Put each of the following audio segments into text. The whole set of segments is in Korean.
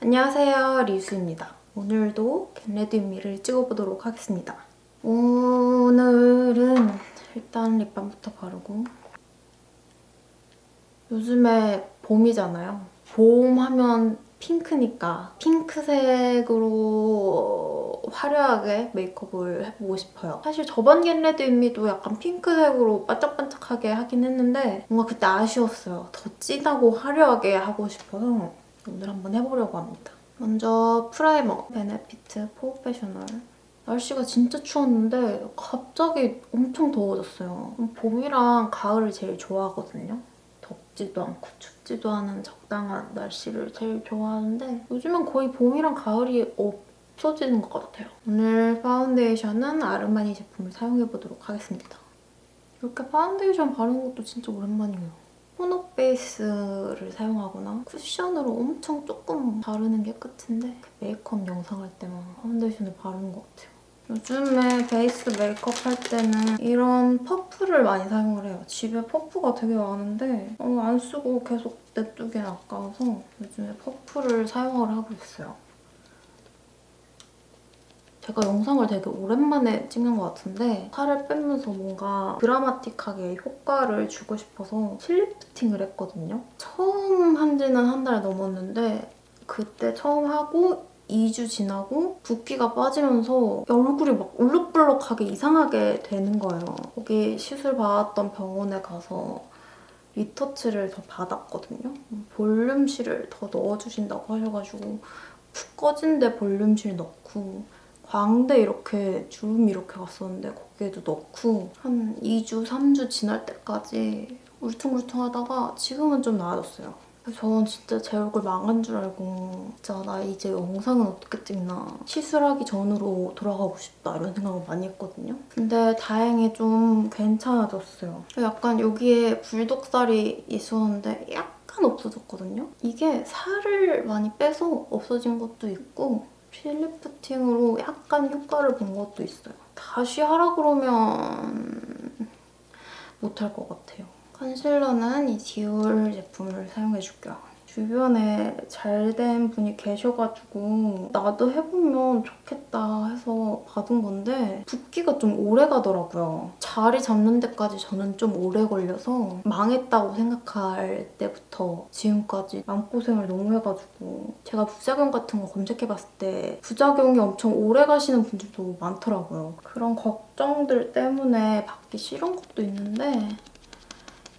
안녕하세요, 리수입니다. 오늘도 겟레디미를 찍어보도록 하겠습니다. 오늘은 일단 립밤부터 바르고, 요즘에 봄이잖아요. 봄 하면 핑크니까 핑크색으로 화려하게 메이크업을 해보고 싶어요. 사실 저번 겟레디미도 약간 핑크색으로 반짝반짝하게 하긴 했는데 뭔가 그때 아쉬웠어요. 더 진하고 화려하게 하고 싶어서 오늘 한번 해보려고 합니다. 먼저 프라이머 베네피트 포페셔널. 날씨가 진짜 추웠는데 갑자기 엄청 더워졌어요. 봄이랑 가을을 제일 좋아하거든요. 덥지도 않고 춥지도 않은 적당한 날씨를 제일 좋아하는데 요즘은 거의 봄이랑 가을이 없어지는 것 같아요. 오늘 파운데이션은 아르마니 제품을 사용해보도록 하겠습니다. 이렇게 파운데이션 바르는 것도 진짜 오랜만이에요. 톤업 베이스를 사용하거나 쿠션으로 엄청 조금 바르는 게 끝인데 메이크업 영상 할 때만 파운데이션을 바르는 것 같아요. 요즘에 베이스 메이크업 할 때는 이런 퍼프를 많이 사용을 해요. 집에 퍼프가 되게 많은데 안 쓰고 계속 냅두기엔 아까워서 요즘에 퍼프를 사용을 하고 있어요. 제가 영상을 되게 오랜만에 찍는 것 같은데 살을 빼면서 뭔가 드라마틱하게 효과를 주고 싶어서 실리프팅을 했거든요. 처음 한 지는 한 달 넘었는데 그때 처음 하고 2주 지나고 붓기가 빠지면서 얼굴이 막 울룩불룩하게 이상하게 되는 거예요. 거기 시술 받았던 병원에 가서 리터치를 더 받았거든요. 볼륨실을 더 넣어주신다고 하셔가지고 푹 꺼진 데 볼륨실 넣고 광대 이렇게 주름이 이렇게 갔었는데 거기에도 넣고 한 2주, 3주 지날 때까지 울퉁불퉁하다가 지금은 좀 나아졌어요. 저는 진짜 제 얼굴 망한 줄 알고 진짜 나 이제 영상은 어떻게 찍나 시술하기 전으로 돌아가고 싶다 이런 생각을 많이 했거든요. 근데 다행히 좀 괜찮아졌어요. 약간 여기에 불독살이 있었는데 약간 없어졌거든요. 이게 살을 많이 빼서 없어진 것도 있고 필리프팅으로 약간 효과를 본 것도 있어요. 다시 하라 그러면 못할 것 같아요. 컨실러는 이 디올 제품을 사용해줄게요. 주변에 잘된 분이 계셔가지고 나도 해보면 좋겠다 해서 받은 건데 붓기가 좀 오래 가더라고요. 자리 잡는 데까지 저는 좀 오래 걸려서 망했다고 생각할 때부터 지금까지 마음고생을 너무 해가지고 제가 부작용 같은 거 검색해봤을 때 부작용이 엄청 오래 가시는 분들도 많더라고요. 그런 걱정들 때문에 받기 싫은 것도 있는데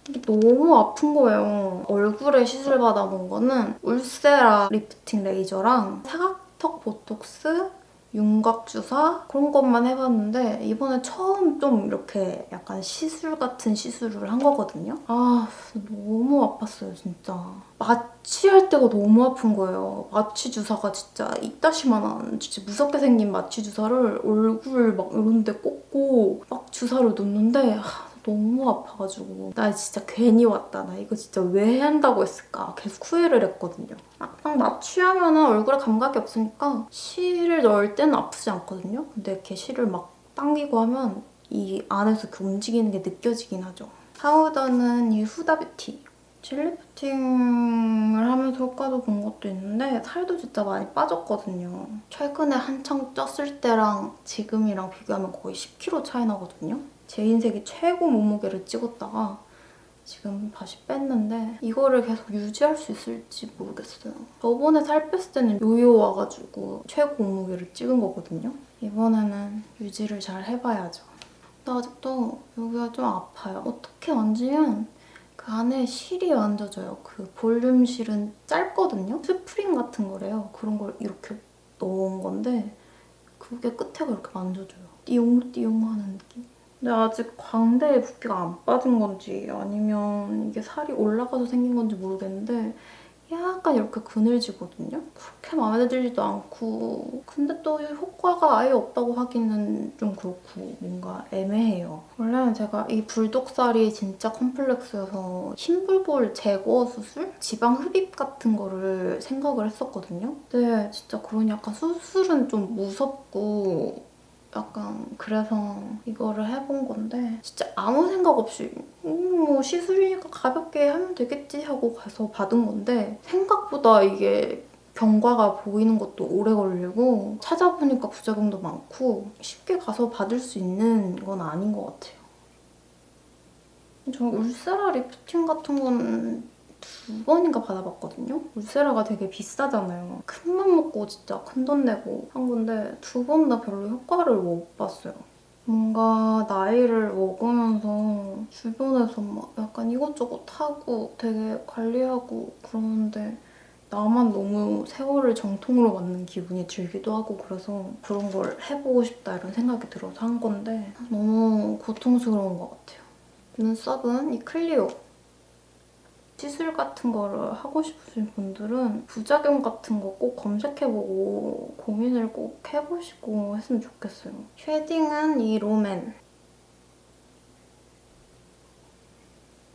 이게 너무 아픈 거예요. 얼굴에 시술 받아본 거는 울세라 리프팅 레이저랑 사각턱 보톡스, 윤곽 주사 그런 것만 해봤는데 이번에 처음 좀 이렇게 약간 시술 같은 시술을 한 거거든요. 너무 아팠어요, 진짜. 마취할 때가 너무 아픈 거예요. 마취 주사가 진짜 이따시만한 진짜 무섭게 생긴 마취 주사를 얼굴 막 이런 데 꽂고 막 주사를 놓는데 너무 아파가지고 나 진짜 괜히 왔다. 나 이거 진짜 왜 한다고 했을까? 계속 후회를 했거든요. 막상 마취하면 얼굴에 감각이 없으니까 실을 넣을 때는 아프지 않거든요. 근데 이렇게 실을 막 당기고 하면 이 안에서 그 움직이는 게 느껴지긴 하죠. 파우더는 이 후다뷰티. 젤리프팅을 하면서 효과도 본 것도 있는데 살도 진짜 많이 빠졌거든요. 최근에 한창 쪘을 때랑 지금이랑 비교하면 거의 10kg 차이 나거든요. 제 인생의 최고 몸무게를 찍었다가 지금 다시 뺐는데 이거를 계속 유지할 수 있을지 모르겠어요. 저번에 살 뺐을 때는 요요 와가지고 최고 몸무게를 찍은 거거든요. 이번에는 유지를 잘 해봐야죠. 근데 아직도 여기가 좀 아파요. 어떻게 만지면 그 안에 실이 만져져요. 그 볼륨실은 짧거든요. 스프링 같은 거래요. 그런 걸 이렇게 넣은 건데 그게 끝에가 이렇게 만져져요. 띠용띠용 하는 느낌? 근데 아직 광대에 붓기가 안 빠진 건지 아니면 이게 살이 올라가서 생긴 건지 모르겠는데 약간 이렇게 그늘지거든요? 그렇게 마음에 들지도 않고 근데 또 효과가 아예 없다고 하기는 좀 그렇고 뭔가 애매해요. 원래는 제가 이 불독살이 진짜 컴플렉스여서 흰불볼 제거 수술? 지방 흡입 같은 거를 생각을 했었거든요. 근데 진짜 그런 약간 수술은 좀 무섭고 약간 그래서 이거를 해본 건데 진짜 아무 생각 없이 뭐 시술이니까 가볍게 하면 되겠지 하고 가서 받은 건데 생각보다 이게 경과가 보이는 것도 오래 걸리고 찾아보니까 부작용도 많고 쉽게 가서 받을 수 있는 건 아닌 것 같아요. 저 울세라 리프팅 같은 건 2번인가 받아봤거든요? 울세라가 되게 비싸잖아요. 큰 맘 먹고 진짜 큰 돈 내고 한 건데 2번 다 별로 효과를 못 봤어요. 뭔가 나이를 먹으면서 주변에서 막 약간 이것저것 하고 되게 관리하고 그러는데 나만 너무 세월을 정통으로 맞는 기분이 들기도 하고 그래서 그런 걸 해보고 싶다 이런 생각이 들어서 한 건데 너무 고통스러운 것 같아요. 눈썹은 이 클리오. 시술 같은 거를 하고 싶으신 분들은 부작용 같은 거 꼭 검색해보고 고민을 꼭 해보시고 했으면 좋겠어요. 쉐딩은 이 롬앤.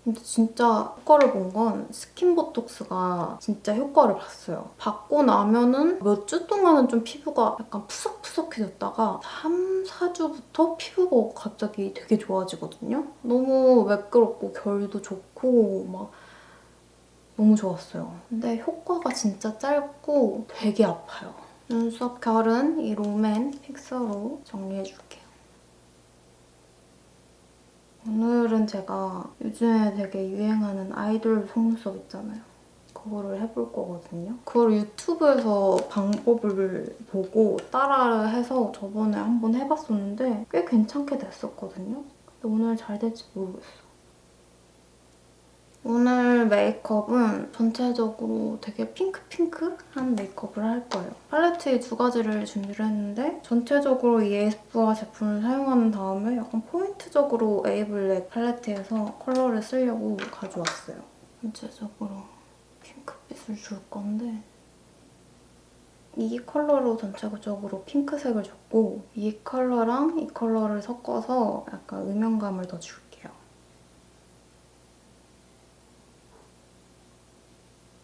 근데 진짜 효과를 본 건 스킨보톡스가 진짜 효과를 봤어요. 받고 나면은 몇 주 동안은 좀 피부가 약간 푸석푸석해졌다가 3, 4주부터 피부가 갑자기 되게 좋아지거든요. 너무 매끄럽고 결도 좋고 막 너무 좋았어요. 근데 효과가 진짜 짧고 되게 아파요. 눈썹 결은 이 롬앤 픽서로 정리해줄게요. 오늘은 제가 요즘에 되게 유행하는 아이돌 속눈썹 있잖아요. 그거를 해볼 거거든요. 그걸 유튜브에서 방법을 보고 따라해서 저번에 한번 해봤었는데 꽤 괜찮게 됐었거든요. 근데 오늘 잘 될지 모르겠어. 오늘 메이크업은 전체적으로 되게 핑크핑크한 메이크업을 할 거예요. 팔레트 2가지를 준비를 했는데 전체적으로 이 에스쁘아 제품을 사용한 다음에 약간 포인트적으로 에이블렛 팔레트에서 컬러를 쓰려고 가져왔어요. 전체적으로 핑크빛을 줄 건데 이 컬러로 전체적으로 핑크색을 줬고 이 컬러랑 이 컬러를 섞어서 약간 음영감을 더 줄게요.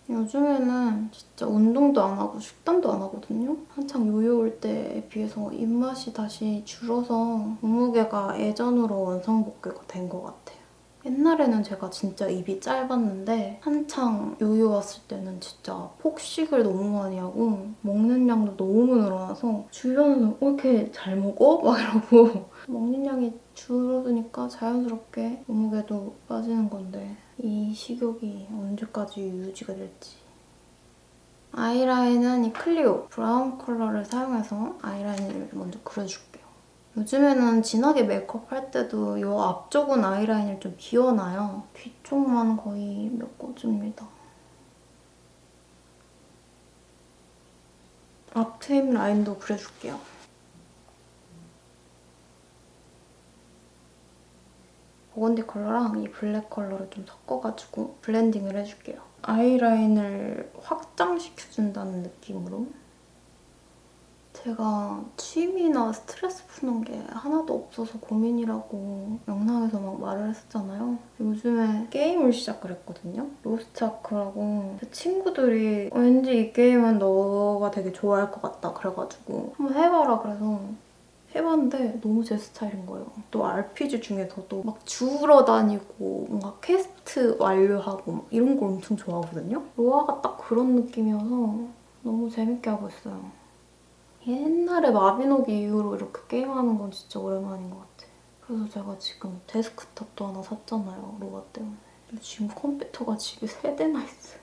요즘에는 진짜 운동도 안 하고 식단도 안 하거든요? 한창 요요 올 때에 비해서 입맛이 다시 줄어서 몸무게가 예전으로 원상복귀가 된 것 같아요. 옛날에는 제가 진짜 입이 짧았는데 한창 요요 왔을 때는 진짜 폭식을 너무 많이 하고 먹는 양도 너무 늘어나서 주변에서 왜 이렇게 잘 먹어? 막 이러고 먹는 양이 줄어드니까 자연스럽게 몸무게도 빠지는 건데 이 식욕이 언제까지 유지가 될지. 아이라인은 이 클리오 브라운 컬러를 사용해서 아이라인을 먼저 그려줄게요. 요즘에는 진하게 메이크업 할 때도 이 앞쪽은 아이라인을 좀 비워놔요. 뒤쪽만 거의 몇 곳입니다. 앞트임 라인도 그려줄게요. 버건디 컬러랑 이 블랙 컬러를 좀 섞어가지고 블렌딩을 해줄게요. 아이라인을 확장시켜준다는 느낌으로. 제가 취미나 스트레스 푸는 게 하나도 없어서 고민이라고 영상에서 막 말을 했었잖아요. 요즘에 게임을 시작을 했거든요. 로스트 아크라고 제 친구들이 왠지 이 게임은 너가 되게 좋아할 것 같다 그래가지고 한번 해봐라 그래서 해봤는데 너무 제 스타일인 거예요. 또 RPG 중에서도 막 주우러 다니고 뭔가 퀘스트 완료하고 막 이런 걸 엄청 좋아하거든요. 로아가 딱 그런 느낌이어서 너무 재밌게 하고 있어요. 옛날에 마비노기 이후로 이렇게 게임하는 건 진짜 오랜만인 것 같아. 그래서 제가 지금 데스크탑도 하나 샀잖아요, 로아 때문에. 지금 컴퓨터가 집에 3대나 있어요.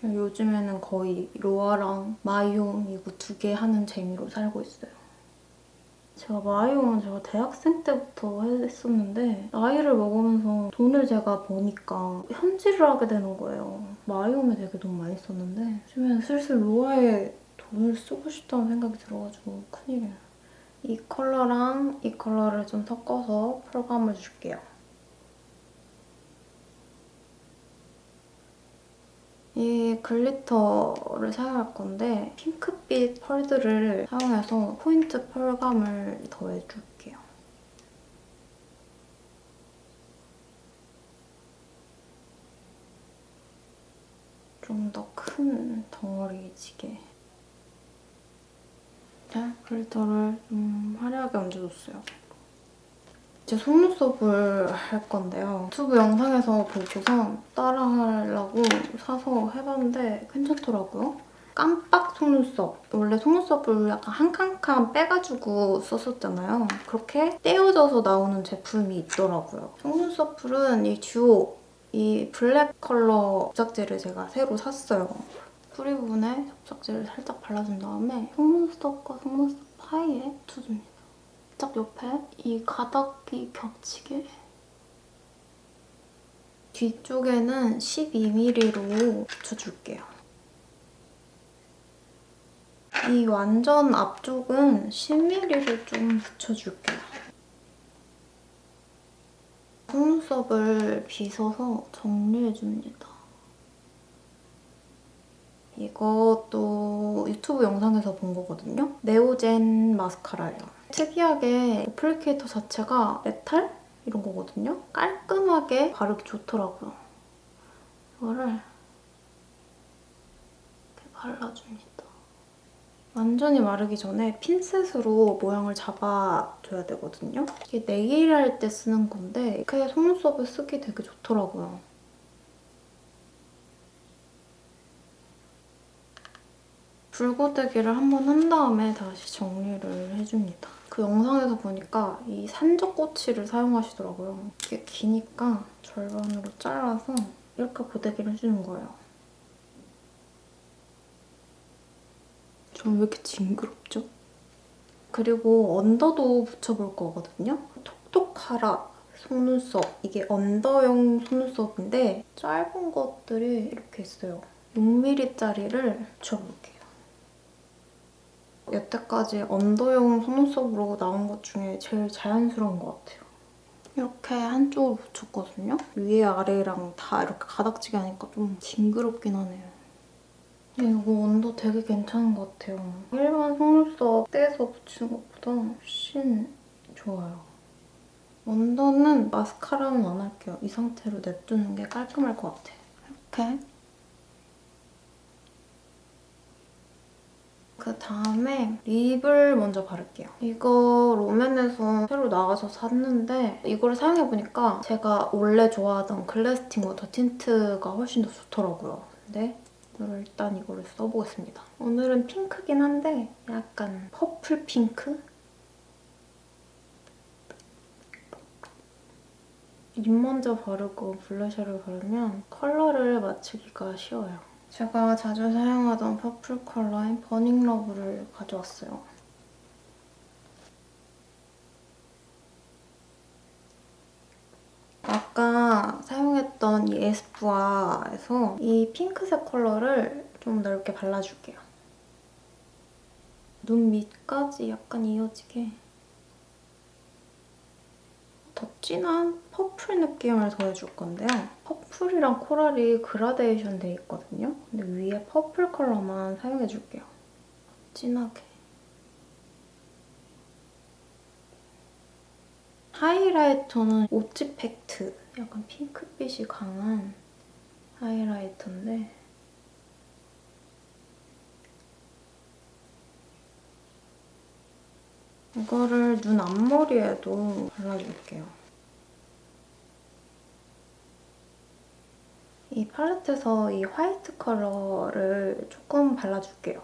요즘에는 거의 로아랑 마이홈 이거 2개 하는 재미로 살고 있어요. 제가 마이홈은 제가 대학생 때부터 했었는데 나이를 먹으면서 돈을 제가 버니까 현질을 하게 되는 거예요. 마이홈에 되게 돈 많이 썼는데 요즘에는 슬슬 로아에 돈을 쓰고 싶다는 생각이 들어가지고 큰일이에요. 이 컬러랑 이 컬러를 좀 섞어서 펄감을 줄게요. 이 글리터를 사용할 건데 핑크빛 펄들을 사용해서 포인트 펄감을 더해줄게요. 좀 더 큰 덩어리지게. 네, 글리터를 좀 화려하게 얹어줬어요. 제 속눈썹을 할 건데요. 유튜브 영상에서 보고서 따라하려고 사서 해봤는데 괜찮더라고요. 깜빡 속눈썹. 원래 속눈썹을 약간 한 칸칸 빼가지고 썼었잖아요. 그렇게 떼어져서 나오는 제품이 있더라고요. 속눈썹 풀은 이 듀오, 이 블랙 컬러 접착제를 제가 새로 샀어요. 뿌리 부분에 접착제를 살짝 발라준 다음에 속눈썹과 속눈썹 사이에 붙여줍니다. 살짝 옆에 이 가닥이 겹치게. 뒤쪽에는 12mm로 붙여줄게요. 이 완전 앞쪽은 10mm를 좀 붙여줄게요. 속눈썹을 빗어서 정리해줍니다. 이것도 유튜브 영상에서 본 거거든요. 네오젠 마스카라예요. 특이하게 어플리케이터 자체가 메탈? 이런 거거든요. 깔끔하게 바르기 좋더라고요. 이거를 이렇게 발라줍니다. 완전히 마르기 전에 핀셋으로 모양을 잡아줘야 되거든요. 이게 네일 할 때 쓰는 건데 이렇게 속눈썹에 쓰기 되게 좋더라고요. 붉고데기를 한 번 한 다음에 다시 정리를 해줍니다. 그 영상에서 보니까 이 산적꼬치를 사용하시더라고요. 이게 기니까 절반으로 잘라서 이렇게 고데기를 해주는 거예요. 전 왜 이렇게 징그럽죠? 그리고 언더도 붙여볼 거거든요. 톡톡하라 속눈썹. 이게 언더용 속눈썹인데 짧은 것들이 이렇게 있어요. 6mm짜리를 붙여볼게요. 여태까지 언더용 속눈썹으로 나온 것 중에 제일 자연스러운 것 같아요. 이렇게 한쪽을 붙였거든요. 위에 아래랑 다 이렇게 가닥지게 하니까 좀 징그럽긴 하네요. 이거 언더 되게 괜찮은 것 같아요. 일반 속눈썹 떼서 붙이는 것보다 훨씬 좋아요. 언더는 마스카라는 안 할게요. 이 상태로 냅두는 게 깔끔할 것 같아요. 이렇게. 그다음에 립을 먼저 바를게요. 이거 롬앤에서 새로 나와서 샀는데 이거를 사용해보니까 제가 원래 좋아하던 글래스틴 워터 틴트가 훨씬 더 좋더라고요. 근데 오늘 일단 이거를 써보겠습니다. 오늘은 핑크긴 한데 약간 퍼플 핑크? 립 먼저 바르고 블러셔를 바르면 컬러를 맞추기가 쉬워요. 제가 자주 사용하던 퍼플 컬러인 버닝 러브를 가져왔어요. 아까 사용했던 이 에스쁘아에서 이 핑크색 컬러를 좀 넓게 발라줄게요. 눈 밑까지 약간 이어지게. 더 진한 퍼플 느낌을 더해줄 건데요. 퍼플이랑 코랄이 그라데이션 돼 있거든요. 근데 위에 퍼플 컬러만 사용해줄게요. 진하게. 하이라이터는 오치 팩트. 약간 핑크빛이 강한 하이라이터인데 이거를 눈 앞머리에도 발라줄게요. 이 팔레트에서 이 화이트 컬러를 조금 발라줄게요.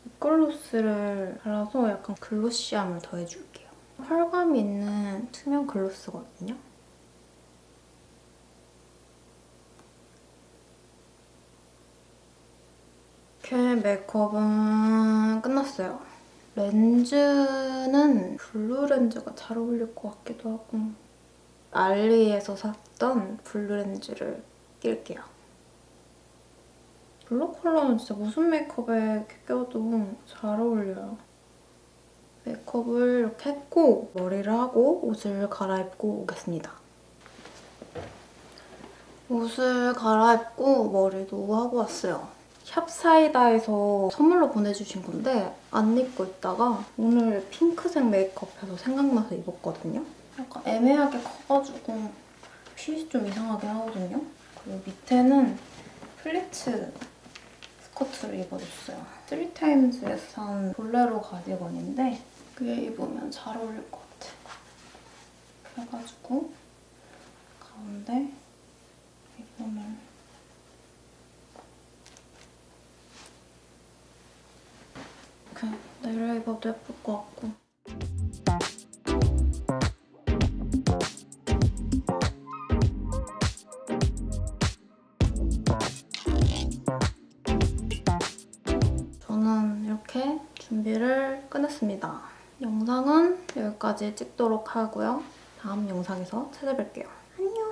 립글로스를 발라서 약간 글로시함을 더해줄게요. 펄감이 있는 투명 글로스거든요. 이렇게 메이크업은 끝났어요. 렌즈는 블루 렌즈가 잘 어울릴 것 같기도 하고 알리에서 샀던 블루 렌즈를 낄게요. 블루 컬러는 진짜 무슨 메이크업에 이렇게 껴도 잘 어울려요. 메이크업을 이렇게 했고 머리를 하고 옷을 갈아입고 오겠습니다. 옷을 갈아입고 머리도 하고 왔어요. 샵사이다에서 선물로 보내주신 건데 안 입고 있다가 오늘 핑크색 메이크업해서 생각나서 입었거든요. 약간 애매하게 커가지고 핏이 좀 이상하게 하거든요. 그리고 밑에는 플리츠 스커트를 입어줬어요. 3타임즈에서 산 볼레로 가디건인데 그게 입으면 잘 어울릴 것 같아. 그래가지고 가운데 이 부분을 이렇게 내려 입어도 예쁠 것 같고. 저는 이렇게 준비를 끝냈습니다. 영상은 여기까지 찍도록 하고요. 다음 영상에서 찾아뵐게요. 안녕!